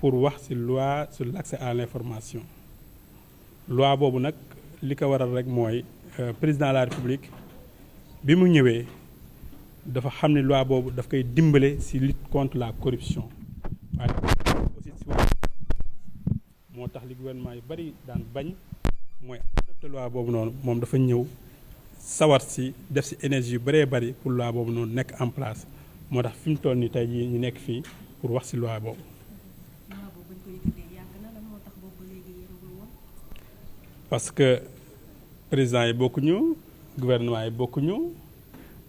pour wax ci loi sur l'accès à l'information loi boobu nag li ko waral rek mooy président de la République bi mu ñëwee dafa xam ne loi boobu daf koy dimbale ci lutte contre la corruption waaye aussi ci moo tax li gouvernement yu bari daan bañ mooy adopté loi boobu noonu moom dafa ñëw sawar ci def ci énergie yu bëree bari pour loi boobu noonu nekk en place moo tax fi mu toll nii tey jii ñu nekk fii pour wax ci loi boobu. parce que président yi bokkuñu gouvernement yi bokkuñu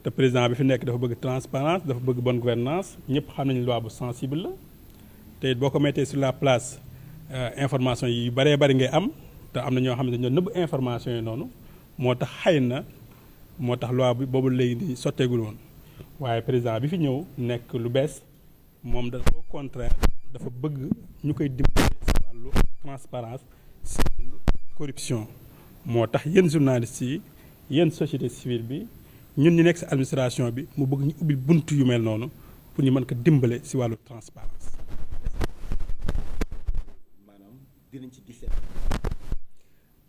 te président bi fi nekk dafa bëgg transparence dafa bëgg bonne gouvernance ñëpp xam nañu loi bu sensible la te it boo ko mettee sur la place information yi yu bëree bëri ngay am te am na ñoo xam ne dañoo nëbb information yi noonu moo tax xëy na moo tax loi bi boobu léegi di sotteegul woon waaye président bi fi ñëw nekk lu bees moom da au contraire dafa bëgg ñu koy dimbali ci wàllu transparence ci wàllu corruption moo tax yéen journalistes yi yéen société civile bi ñun ñu nekk ci administration bi mu bëgg ñu ubbi bunt yu mel noonu pour ñu mën ko dimbale ci wàllu transparence maanaam dinañ ci gis.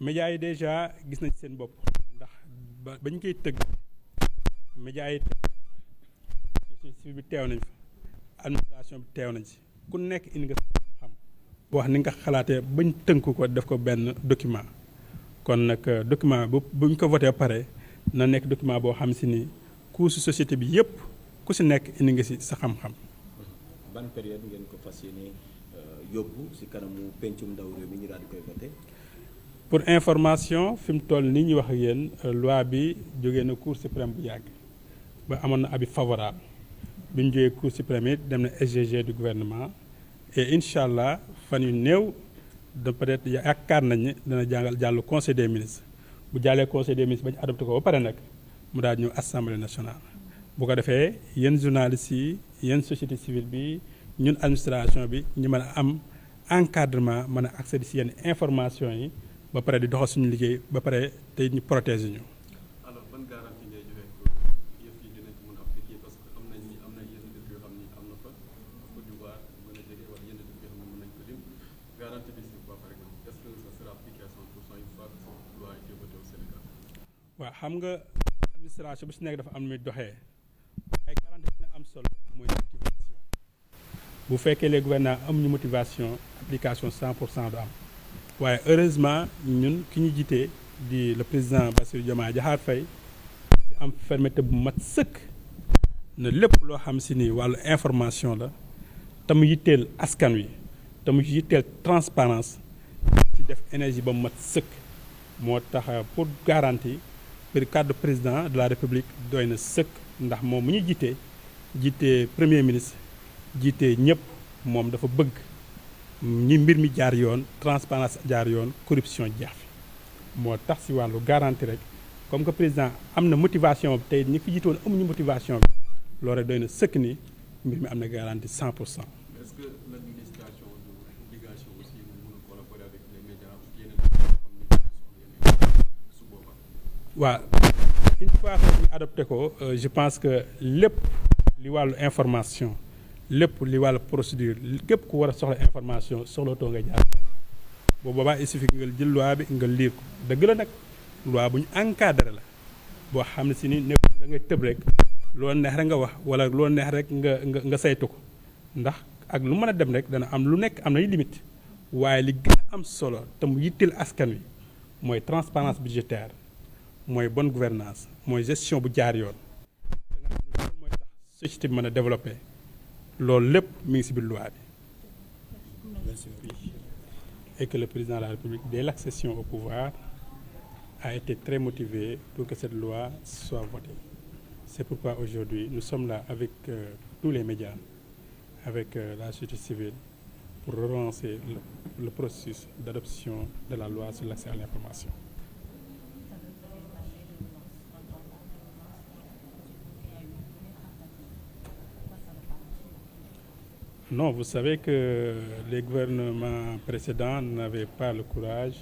médias yi déjà gis nañ seen bopp ndax ba ñu koy tëgg médias yi société civile bi teew nañ fa administration bi teew nañ ci ku nekk indi nga xam wax ni nga xalaatee bañ tënk ko def ko benn document kon nag document buñ ko voté pare na nekk document boo xam ci ni ku ci société bi yépp ku ci nekk indi nga ci sa xam-xam. ban période ngeen ko fas yéene yóbbu ci kanamu pencum ndaw réew mi ñu daal di koy voté. pour information fi mu toll nii ñu wax ak yéen loi bi jógee na cour suprême bu yàgg ba amoon na avis favorable bi ñu jógee cour suprême it dem na SGG du gouvernement et incha allah fan yu néew de peut-être yaakaar nañ ne dana jàll conseil des ministres bu jàllee conseil des ministres ba ñu adopté ko ba pare nag mu daal ñëw assemblée nationale. bu ko defee yéen journalistes yi yéen société civile bi ñun administration bi ñu mën a am encadrement mën a accéder ci yenn information yi. ba pare di doxal suñu liggéey ba pare tey ñu protéger ñu. alors ban garantie ngay joxe que yëf yi dinañ ko mën a appliquer parce que am na yenn dëkk yoo xam ni am na fa Côte d'Ivoire mën a jege wala yenn dëkk yoo xam ne mën nañ ko lim garantie bi c'est quoi par exemple est-ce que ça sera appliqué à 100% une fois que cette loi a été votée au Sénégal. waaw xam nga administration bu si nekk dafa am nu muy doxee waaye garantie bi na am solo mooy motivation bu fekkee les gouvernants amuñu motivation application 100% du am. waaye heureusement ñun ki ñu jiitee di le président Bassirou Diomaye Diakhar Faye ci am fermeté bu mat sëkk ne lépp loo xam ci ni wàllu information la te mu yitteel askan wi te mu yitteel transparence ci def énergie ba mu mat sëkk moo tax pour garantie pour cadre président de la République doy na sëkk ndax moom mu ñu jiitee premier ministre jiitee ñëpp moom dafa bëgg ñi mbir mi jaar yoon transparence jaar yoon corruption jeex fi moo tax ci wàllu garantie rek comme que président am na motivation bi tey ñi fi jiitoon amuñu motivation bi loolu rek doy na sëkk ni mbir mi am na garantie 100%. est-ce que l'administration a l'obligation aussi de mën a collaborer avec les médias yeneen yoo xam ne su boobaa. waaw une fois que ñu adopté ko je pense que lépp li wàllu information. lépp li wàllu procédure képp ku war a soxla information soxlatoo nga jaar boobu boobaa il suffit nga jël loi bi nga lire ko dëgg la nag loi bu ñu encadré la boo xam ne si ni nekk da ngay tëb rek loolu neex rek nga wax wala loolu neex rek nga saytu ko ndax ak lu mën a dem rek dana am lu nekk am nay limite waaye li gën a am solo te mu yitteel askan wi mooy transparence budgétaire mooy bonne gouvernance mooy gestion bu jaar yoon da nga xam ne loolu mooy tax société bi mën a développé loolu lépp mi ngi ci biir loi bi. Merci. Et que le président de la République, dès l'accession au pouvoir, a été très motivé pour que cette loi soit votée. C'est pourquoi aujourd'hui, nous sommes là avec tous les médias, avec la société civile, pour relancer le processus d'adoption de la loi sur l'accès à l'information. Non, vous savez que les gouvernements précédents n'avaient pas le courage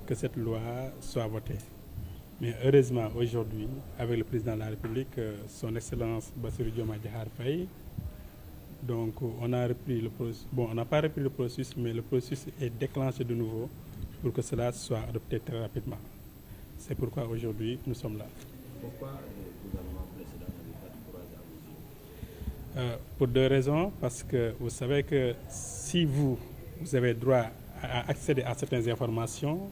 que cette loi soit votée. Mais heureusement, aujourd'hui, avec le président de la République, son Excellence Bassirou Diomaye Diakhar Faye, Donc on a repris le processus. Bon, on n'a pas repris le processus, mais le processus est déclenché de nouveau pour que cela soit adopté très rapidement. C'est pourquoi aujourd'hui nous sommes là. Pourquoi le gouvernement précédent n'avait pas de courage à vos yeux? Pour deux raisons. Parce que vous savez que si vous avez droit à accéder à certaines informations,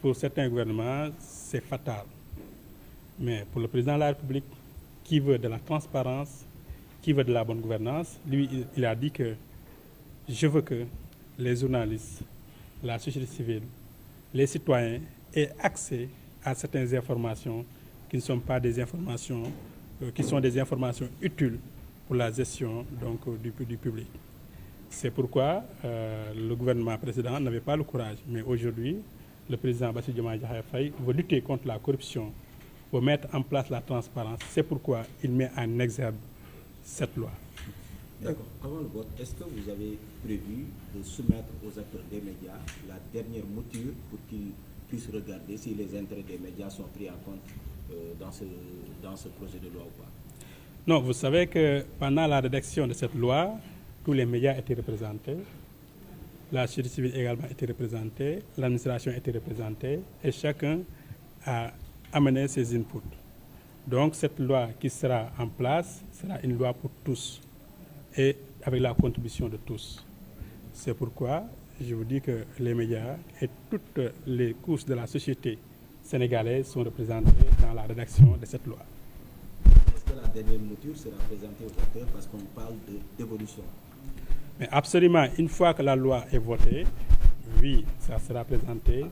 pour certains gouvernements, c'est fatal. Mais pour le président de la République, qui veut de la transparence, qui veut de la bonne gouvernance, lui, il a dit que je veux que les journalistes, la société civile, les citoyens aient accès à certaines informations qui ne sont pas des informations, qui sont des informations utiles pour la gestion donc, du public. C'est pourquoi le gouvernement précédent n'avait pas le courage. Mais aujourd'hui, le président Bassirou Diomaye Diakhar Faye veut lutter contre la corruption, veut mettre en place la transparence. C'est pourquoi il met en exergue cette loi. D'accord. Avant le vote, est-ce que vous avez prévu de soumettre aux acteurs des médias la dernière mouture pour qu'ils puissent regarder si les intérêts des médias sont pris en compte dans ce projet de loi ou pas? Non, vous savez que pendant la rédaction de cette loi, tous les médias étaient représentés, la société civile également était représentée, l'administration était représentée et chacun a amené ses inputs. Donc cette loi qui sera en place sera une loi pour tous et avec la contribution de tous. C'est pourquoi je vous dis que les médias et toutes les couches de la société sénégalaise sont représentées dans la rédaction de cette loi. Est-ce que la dernière mouture sera présentée aux acteurs parce qu'on parle d'évolution? Mais absolument, une fois que la loi est votée, oui, ça sera présenté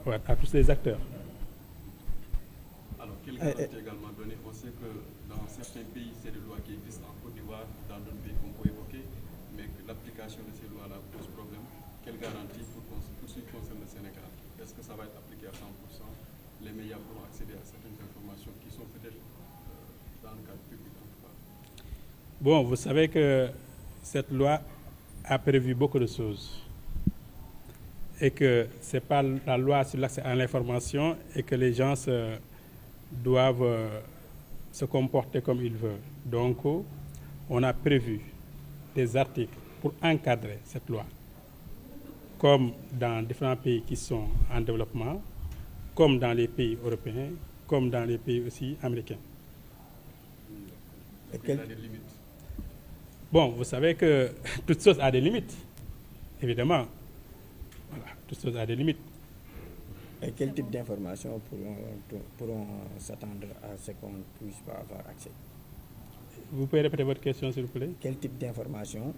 à tous les acteurs. Alors, quelle garantie également donner? On sait que dans certains pays, c'est des lois qui existent en Côte d'Ivoire, dans d'autres pays qu'on peut évoquer, mais que l'application de ces lois-là pose problème. Quelle garantie pour ce qui concerne le Sénégal? Est-ce que ça va être appliqué à 100%? Les médias pourront accéder à certaines informations qui sont peut-être dans le cadre public en tout cas. Bon, vous savez que cette loi a prévu beaucoup de choses et que ce n'est pas la loi sur l'accès à l'information et que les gens doivent se comporter comme ils veulent. Donc, on a prévu des articles pour encadrer cette loi, comme dans différents pays qui sont en développement, comme dans les pays européens, comme dans les pays aussi américains. Est-ce qu'il y a des limites? Bon, vous savez que toute chose a des limites, évidemment. Voilà, toute chose a des limites. Et quel type d'informations pourront s'attendre à ce qu'on ne puisse pas avoir accès? Vous pouvez répéter votre question, s'il vous plaît? Quel type d'informations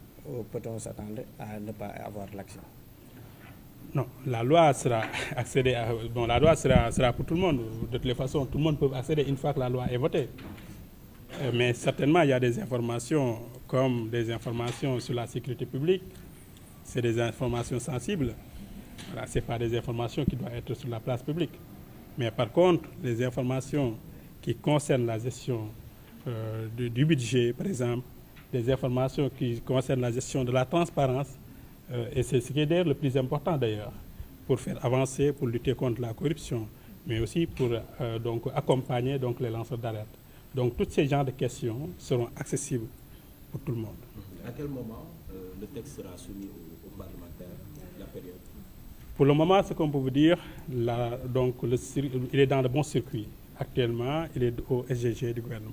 peut-on s'attendre à ne pas avoir l'accès? Non, la loi sera accédée à, bon, la loi sera pour tout le monde. De toutes les façons, tout le monde peut accéder une fois que la loi est votée. Mais certainement, il y a des informations comme des informations sur la sécurité publique. C'est des informations sensibles. Voilà, ce n'est pas des informations qui doivent être sur la place publique. Mais par contre, les informations qui concernent la gestion du budget, par exemple, des informations qui concernent la gestion de la transparence, et c'est ce qui est d'ailleurs le plus important d'ailleurs, pour faire avancer, pour lutter contre la corruption, mais aussi pour donc, accompagner donc, les lanceurs d'alerte. Donc tous ces genres de questions seront accessibles pour tout le monde. À quel moment le texte sera soumis aux parlementaires, la période? Pour le moment, ce qu'on peut vous dire, donc, il est dans le bon circuit. Actuellement, il est au SGG du gouvernement.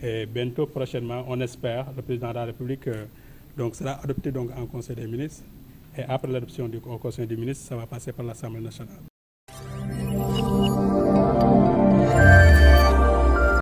Et bientôt, prochainement, on espère, le président de la République donc, sera adopté donc, en Conseil des ministres. Et après l'adoption au Conseil des ministres, ça va passer par l'Assemblée nationale.